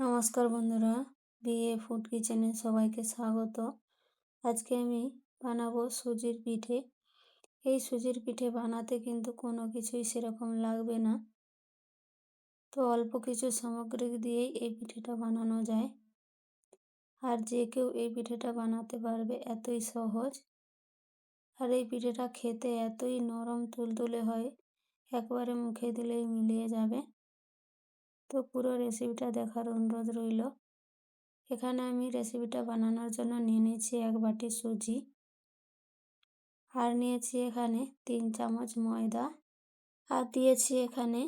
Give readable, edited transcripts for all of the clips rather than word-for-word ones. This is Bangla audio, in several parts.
নমস্কার বন্ধুরা, বিএ ফুড কিচেনে সবাইকে স্বাগত। আজকে আমি বানাবো সুজির পিঠে। এই সুজির পিঠে বানাতে কিন্তু কোনো কিছুই সেরকম লাগবে না, তো অল্প কিছু সামগ্রী দিয়েই এই পিঠেটা বানানো যায়। আর যে কেউ এই পিঠেটা বানাতে পারবে, এতই সহজ। আর এই পিঠেটা খেতে এতই নরম তুলতুলে হয়, একবারে মুখে দিলেই মিলিয়ে যাবে। তো পুরো রেসিপিটা দেখার অনুরোধ রইল। এখানে আমি রেসিপিটা বানানোর জন্য নিয়ে নিয়েছি 1 বাটি সুজি, আর নিয়েছি এখানে 3 চামচ ময়দা, আর দিয়েছি এখানে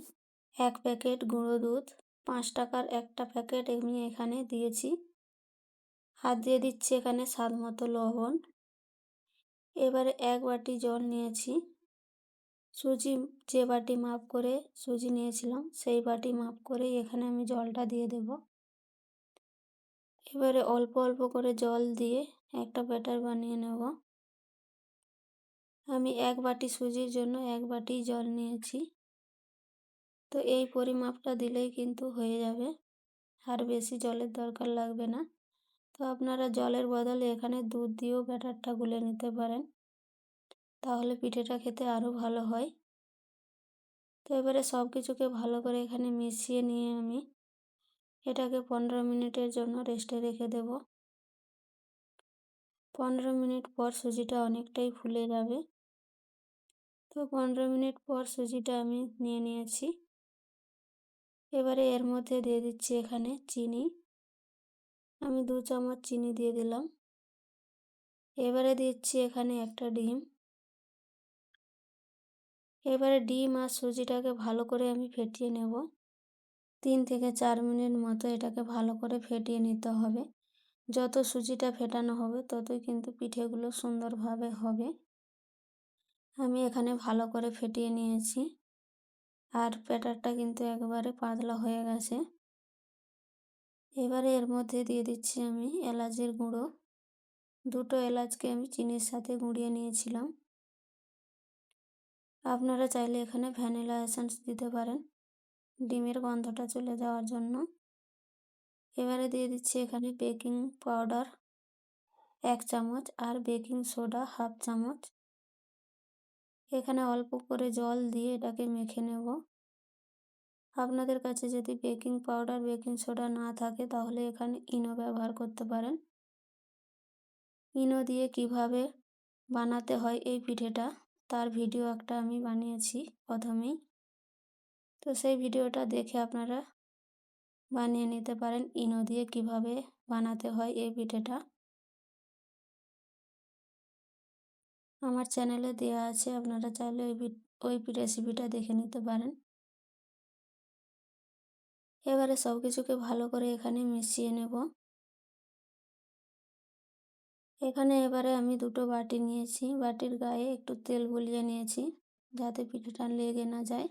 1 প্যাকেট গুঁড়ো দুধ। 5 টাকার একটা প্যাকেট আমি এখানে দিয়েছি। আর দিয়ে দিচ্ছি এখানে স্বাদ মতো লবণ। এবারে 1 বাটি জল নিয়েছি। সুজি যে বাটি মাপ করে সুজি নিয়েছিলাম, সেই বাটি মাপ করেই এখানে আমি জলটা দিয়ে দেব। এবারে অল্প অল্প করে জল দিয়ে একটা ব্যাটার বানিয়ে নেব। আমি 1 বাটি সুজির জন্য 1 বাটি জল নিয়েছি, তো এই পরিমাপটা দিলেই কিন্তু হয়ে যাবে, আর বেশি জলের দরকার লাগবে না। তো আপনারা জলের বদলে এখানে দুধ দিয়েও ব্যাটারটা গুলে নিতে পারেন, তাহলে পিঠেটা খেতে আরও ভালো হয়। তো এবারে সব কিছুকে ভালো করে এখানে মিশিয়ে নিয়ে আমি এটাকে 15 মিনিটের জন্য রেস্টে রেখে দেব। 15 মিনিট পর সুজিটা অনেকটাই ফুলে যাবে। তো 15 মিনিট পর সুজিটা আমি নিয়ে নিয়েছি। এবারে এর মধ্যে দিয়ে দিচ্ছি এখানে চিনি। আমি 2 চামচ চিনি দিয়ে দিলাম। এবারে দিচ্ছি এখানে একটা ডিম। এবারে ডিম আর সুজিটাকে ভালো করে আমি ফেটিয়ে নেব। 3 থেকে 4 মিনিট মতো এটাকে ভালো করে ফেটিয়ে নিতে হবে। যত সুজিটা ফেটানো হবে ততই কিন্তু পিঠেগুলো সুন্দরভাবে হবে। আমি এখানে ভালো করে ফেটিয়ে নিয়েছি, আর ব্যাটারটা কিন্তু একবারে পাতলা হয়ে গেছে। এবারে এর মধ্যে দিয়ে দিচ্ছি আমি এলাচের গুঁড়ো। 2টো এলাচকে আমি চিনির সাথে গুঁড়িয়ে নিয়েছিলাম। আপনারা চাইলে এখানে ভ্যানিলা এসেন্স দিতে পারেন, ডিমের গন্ধটা চলে যাওয়ার জন্য। এবারে দিয়ে দিচ্ছি এখানে বেকিং পাউডার 1 চামচ আর বেকিং সোডা 1/2 চামচ। এখানে অল্প করে জল দিয়ে এটাকে মেখে নেব। আপনাদের কাছে যদি বেকিং পাউডার বেকিং সোডা না থাকে, তাহলে এখানে ইনো ব্যবহার করতে পারেন। ইনো দিয়ে কিভাবে বানাতে হয় এই পিঠেটা, তার ভিডিও একটা আমি বানিয়েছি প্রথমেই, তো সেই ভিডিওটা দেখে আপনারা বানিয়ে নিতে পারেন ইনো দিয়ে কিভাবে বানাতে হয় এই পিঠেটা। আমার চ্যানেলে দেওয়া আছে, আপনারা চাইলে ওই রেসিপিটা দেখে নিতে পারেন। এবারে সব কিছুকে ভালো করে এখানে মিশিয়ে নেব। এখানে এবারে আমি 2টো বাটি নিয়েছি, বাটির গায়ে একটু তেল বুলিয়ে নিয়েছি যাতে পিঠেটা লেগে না যায়।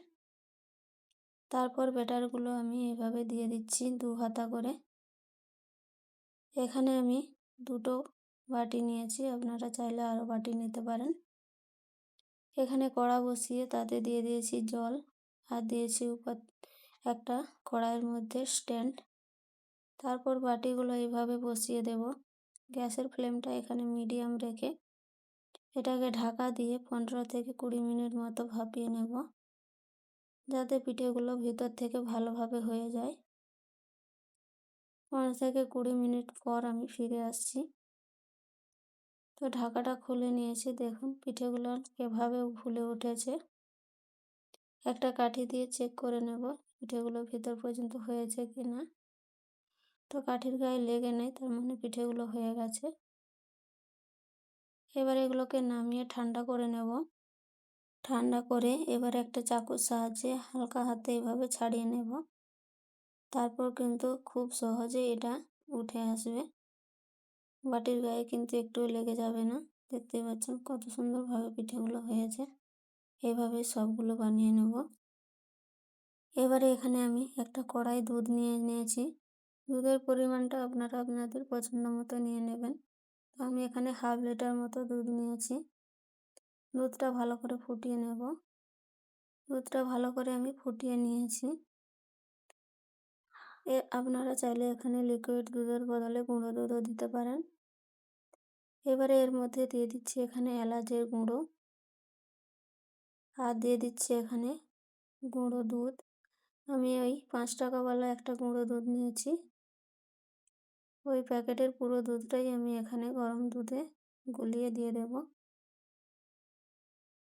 তারপর ব্যাটারগুলো আমি এভাবে দিয়ে দিচ্ছি 2 হাতা করে। এখানে আমি 2টো বাটি নিয়েছি, আপনারা চাইলে আরও বাটি নিতে পারেন। এখানে কড়া বসিয়ে তাতে দিয়ে দিয়েছি জল, আর দিয়েছি উপর একটা কড়াইয়ের মধ্যে স্ট্যান্ড। তারপর বাটিগুলো এইভাবে বসিয়ে দেব। গ্যাসের ফ্লেমটা এখানে মিডিয়াম রেখে এটাকে ঢাকা দিয়ে 15 থেকে 20 মিনিট মতো ভাপিয়ে নেব, যাতে পিঠেগুলো ভিতর থেকে ভালোভাবে হয়ে যায়। 15 থেকে 20 মিনিট পর আমি ফিরে আসছি। তো ঢাকাটা খুলে নিয়েছি, দেখুন পিঠেগুলো এভাবে ফুলে উঠেছে। একটা কাঠি দিয়ে চেক করে নেব পিঠেগুলো ভিতর পর্যন্ত হয়েছে কি না। তো কাঠির গায়ে লেগে নেই, তার মানে পিঠেগুলো হয়ে গেছে। এবার এগুলোকে নামিয়ে ঠান্ডা করে নেব। ঠান্ডা করে এবার একটা চাকুর সাহায্যে হালকা হাতে এভাবে ছাড়িয়ে নেব। তারপর কিন্তু খুব সহজে এটা উঠে আসবে, বাটির গায়ে কিন্তু একটুও লেগে যাবে না। দেখতেই পাচ্ছেন কত সুন্দরভাবে পিঠেগুলো হয়েছে। এভাবে সবগুলো বানিয়ে নেব। এবারে এখানে আমি একটা কড়াই দুধ নিয়ে নিয়েছি। দুধের পরিমাণটা আপনারা আপনাদের পছন্দ মতো নিয়ে নেবেন। আমি এখানে 1/2 লিটার মতো দুধ নিয়েছি। দুধটা ভালো করে ফুটিয়ে নেব। দুধটা ভালো করে আমি ফুটিয়ে নিয়েছি। আপনারা চাইলে এখানে লিকুইড দুধের বদলে গুঁড়ো দুধও দিতে পারেন। এবারে এর মধ্যে দিয়ে দিচ্ছি এখানে এলাচের গুঁড়ো, আর দিয়ে দিচ্ছি এখানে গুঁড়ো দুধ। আমি ওই 5 টাকাওয়ালা একটা গুঁড়ো দুধ নিয়েছি। ওই প্যাকেটের পুরো দুধটাই আমি এখানে গরম দুধে গুলিয়ে দিয়ে দেব।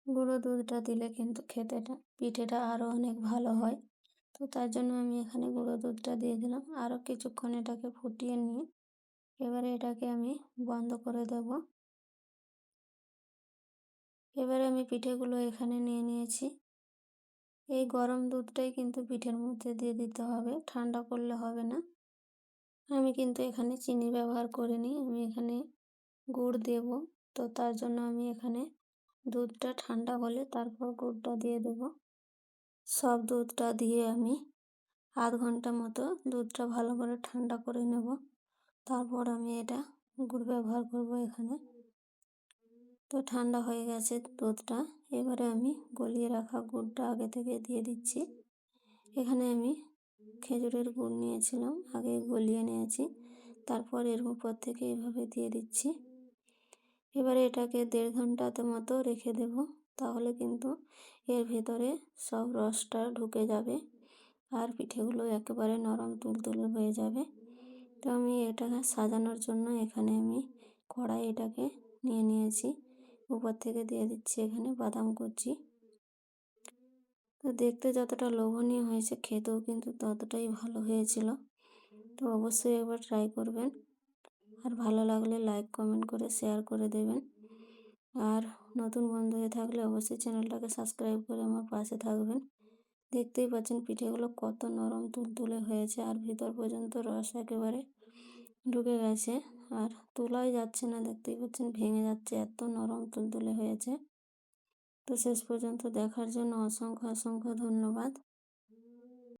গুঁড়ো দুধটা দিলে কিন্তু পিঠেটা আরও অনেক ভালো হয়। তো তার জন্য আমি এখানে গুঁড়ো দুধটা দিয়ে দিলাম। আরও কিছুক্ষণ এটাকে ফুটিয়ে নিয়ে এবারে এটাকে আমি বন্ধ করে দেব। এবারে আমি পিঠেগুলো এখানে নিয়ে নিয়েছি। এই গরম দুধটাই কিন্তু পিঠের মধ্যে দিয়ে দিতে হবে, ঠান্ডা করলে হবে না। আমি কিন্তু এখানে চিনি ব্যবহার করিনি, আমি এখানে গুড় দেব। তো তার জন্য আমি এখানে দুধটা ঠান্ডা হলে তারপর গুড়টা দিয়ে দেব। সব দুধটা দিয়ে আমি আধ ঘন্টা মতো দুধটা ভালো করে ঠান্ডা করে নেব। তারপর আমি এটা গুড় ব্যবহার করব এখানে। তো ঠান্ডা হয়ে গেছে দুধটা। এবারে আমি গলিয়ে রাখা গুড়টা আগে থেকে দিয়ে দিচ্ছি। এখানে আমি খেজুরের গুড় নিয়েছিলাম, আগে গলিয়ে নিয়েছি, তারপর এর উপর থেকে এভাবে দিয়ে দিচ্ছি। এবারে এটাকে 1.5 ঘন্টাতে মতো রেখে দেব, তাহলে কিন্তু এর ভেতরে সব রসটা ঢুকে যাবে আর পিঠেগুলো একেবারে নরম তুলতুলে হয়ে যাবে। তো আমি এটা সাজানোর জন্য এখানে আমি কড়াই এটাকে নিয়ে নিয়েছি, উপর থেকে দিয়ে দিচ্ছি এখানে বাদাম কুচি। তো দেখতে যতটা লোভনীয় হয়েছে খেতেও কিন্তু ততটাই ভালো হয়েছিল। তো অবশ্যই একবার ট্রাই করবেন, আর ভালো লাগলে লাইক কমেন্ট করে শেয়ার করে দেবেন। আর নতুন বন্ধু হয়ে থাকলে অবশ্যই চ্যানেলটাকে সাবস্ক্রাইব করে আমার পাশে থাকবেন। দেখতেই পাচ্ছেন পিঠেগুলো কত নরম তুলতুলে হয়েছে, আর ভিতর পর্যন্ত রস একেবারে ঢুকে গেছে, আর তোলাই যাচ্ছে না, দেখতেই পাচ্ছেন ভেঙে যাচ্ছে, এত নরম তুলতুলে হয়েছে। তো শেষ পর্যন্ত দেখার জন্য অসংখ্য অসংখ্য ধন্যবাদ।